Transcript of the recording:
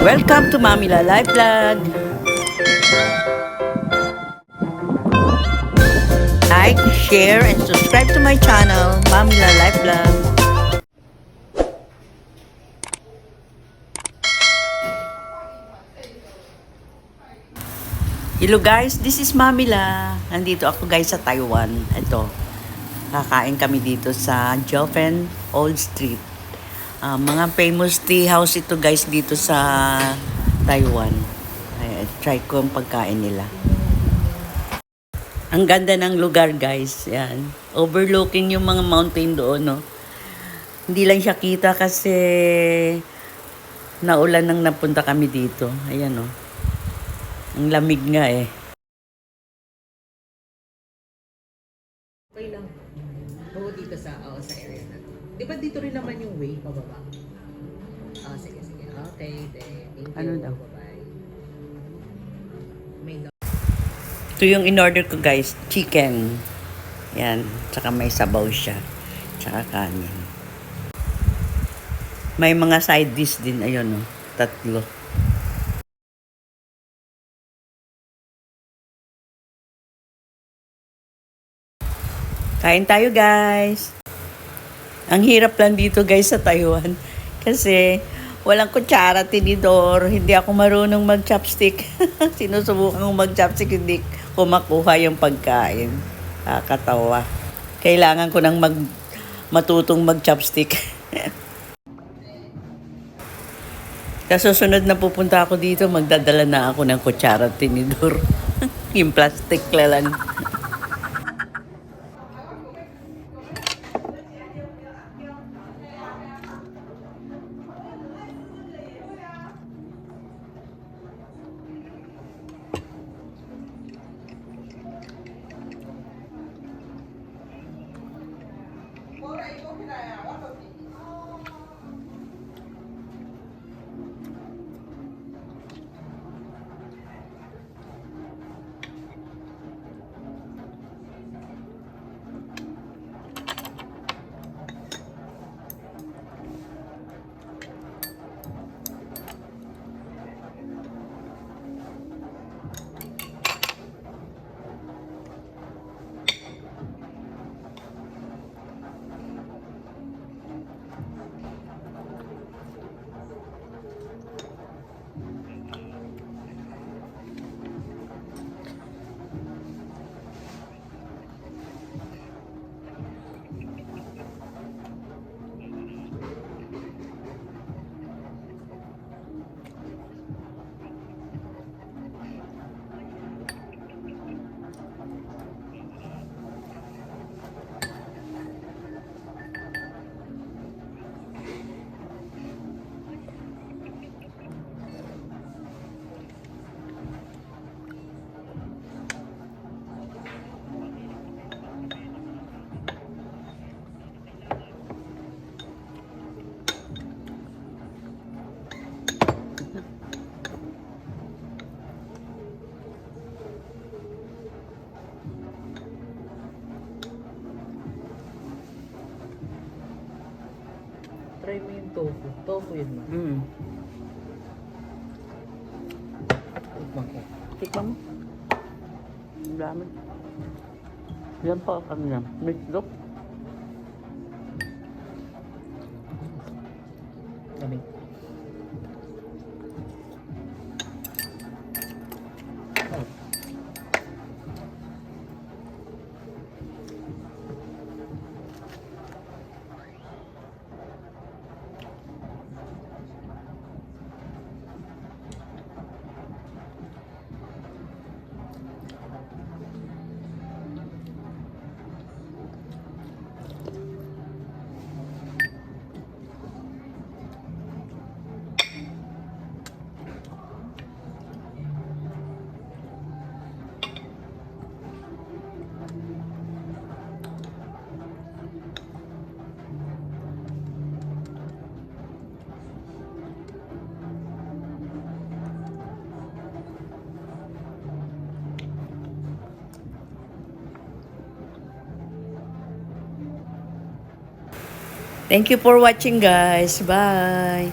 Welcome to Mamila Life Vlog. Like, share, and subscribe to my channel, Mamila Life Vlog. Hello guys, this is Mamila. Nandito ako guys sa Taiwan. Ito, kakain kami dito sa Jiufen Old Street. Mga famous tea house ito guys dito sa Taiwan. Ay, try ko ang pagkain nila. Ang ganda ng lugar guys. Yan. Overlooking yung mga mountain doon. No? Hindi lang siya kita kasi naulan nang napunta kami dito. Ayan o. Ang lamig nga eh. Okay lang. Oo, dito sa area na to. Di ba dito rin naman yung way pababa? Sige. Okay, then. Thank you. Ano daw? Bye-bye. May Ito yung in-order ko guys. Chicken. Yan. Tsaka may sabaw siya. Tsaka kanin. May mga side dish din. Ayun o. 3. Kain tayo guys. Ang hirap lang dito guys sa Taiwan. Kasi walang kutsara, tinidor. Hindi ako marunong mag-chopstick. Sinusubukan kong mag-chopstick, hindi ko makuha yung pagkain. Kakatawa. Kailangan ko nang matutong mag-chopstick. Sa susunod na pupunta ako dito, magdadala na ako ng kutsara at tinidor. Yung plastic lang. try mo yung tofu. Tofu yun ma. Tikman ko. Tikman mo. Ang dami. Yan pa ang yan. Meatloaf. Lamig. Thank you for watching guys. Bye!